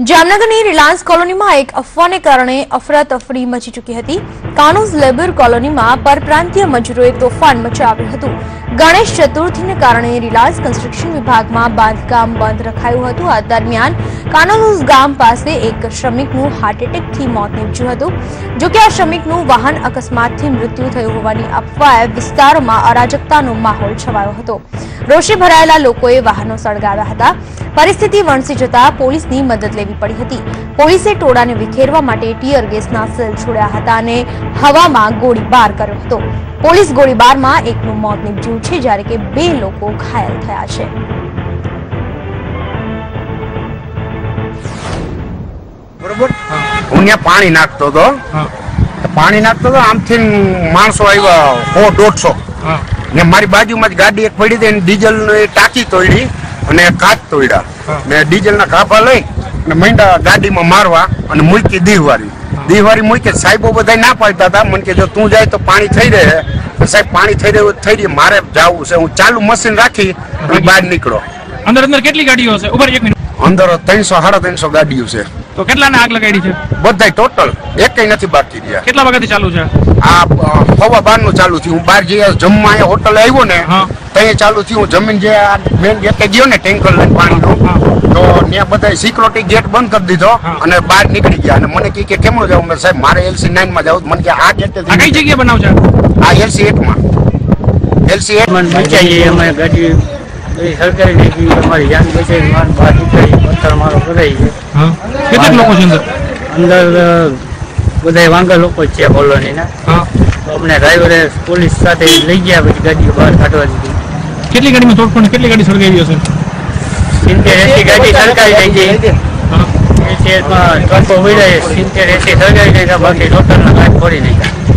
જામનગરની રિલાયન્સ કોલોનીમાં એક અફવાને કારણે અફરાતફરી મચી ચૂકી હતી। કાનોજ લેબર કોલોનીમાં પરપ્રાંતીય મજૂરોએ તોફાન મચાવ્યું હતું। ગણેશ ચતુર્થીને કારણે રિલાયન્સ કન્સ્ટ્રક્શન વિભાગમાં બાંધકામ બંધ રખાયું હતું। આ દરમિયાન કાનોજ ગામ પાસે એક શ્રમિકનું હાર્ટ એટેકથી મોત નીપજ્યું હતું। જો કે આ શ્રમિકનું વાહન અકસ્માતથી મૃત્યુ થયું હોવાની અફવાએ વિસ્તારમાં અરાજકતાનો માહોલ છવાયો હતો। રોષે ભરાયેલા લોકોએ વાહનો સળગાવ્યા હતા। પરિસ્થિતિ વણસી જતા પોલીસની મદદ લેવી પડી હતી। પોલીસે ટોળાને વિખેરવા માટે ટીયર ગેસના સેલ છોડ્યા હતા અને હવામાં ગોળીબાર કર્યો હતો। પોલીસ ગોળીબારમાં એકનું મોત નીપજ્યું છે જ્યારે કે 2 લોકો ઘાયલ થયા છે। બરોબર હું ત્યાં પાણી નાખતો હતો આમથી માણસો આવ્યા 100-150 ને મારી બાજુમાં જ ગાડી એક પડી હતી, ડીઝલ ની ટાંકી તોડી અને કાચ તોડ્યા ને ડીઝલ ના કાપા લઈ અને માંડ્યા ગાડીમાં મારવા અને મૂકી દીવારી મૂકી। સાહેબો બધા ના પાડતા હતા, મને કે જો તું જાય તો પાણી થઈ રહે, સાહેબ પાણી થઈ રહ્યું થઈ રહી, મારે જવું છે। હું ચાલુ મશીન રાખી અને બહાર નીકળો। અંદર કેટલી ગાડીઓ છે? ઉપર 1 મિનિટ। અંદર 300-350 ગાડીઓ છે। તો કેટલાને આગ લગાડી છે? બધાય ટોટલ એકય નથી બાકી રહ્યા। કેટલા વાગ્યાથી ચાલુ છે? આ 12:15 નું ચાલુ થયું। હું બહાર જે જમવા અહીંયા હોટલ આવ્યો ને ત્યાં ચાલુ થયું। હું જમીન જે મેન ગેટે ગયો ને ટેન્કર લઈને પાણીનો, તો ત્યાં બધા સિક્યુરિટી ગેટ બંધ કરી દીધો અને બહાર નીકળી ગયા। અને મને કે કેમ જાવ? મેં સાહેબ મારે LC9 માં જાવ। મને કે આ ગેટે કઈ જગ્યાએ બનાવ છે? આ LC8 માં બચાવીએ અમે ગાડી સરકારી નાખી, અમારી જાન બચાવી, માર બહાર નીકળી પથ્થર મારો કરાઈ છે। કેટલાક લોકો છે અંદર? બધા વાંગા લોકો જ છે કોલોનીના। તો અમને ડ્રાઈવરે પોલીસ સાથે લઈ ગયા, પછી ગાડીઓ બહાર કાઢવા દીધી। કેટલી ગાડીમાં તોડફોડ, કેટલી ગાડી સળગાવી હશે? 70-80 ગાડી સરકારી લઈ ગઈ। એમાં ટ્રકો ઉડ્યા 70-80 સળગાવી નાખ્યા, બાકી ટોટલના ગાડી ફોડી નાખ્યા।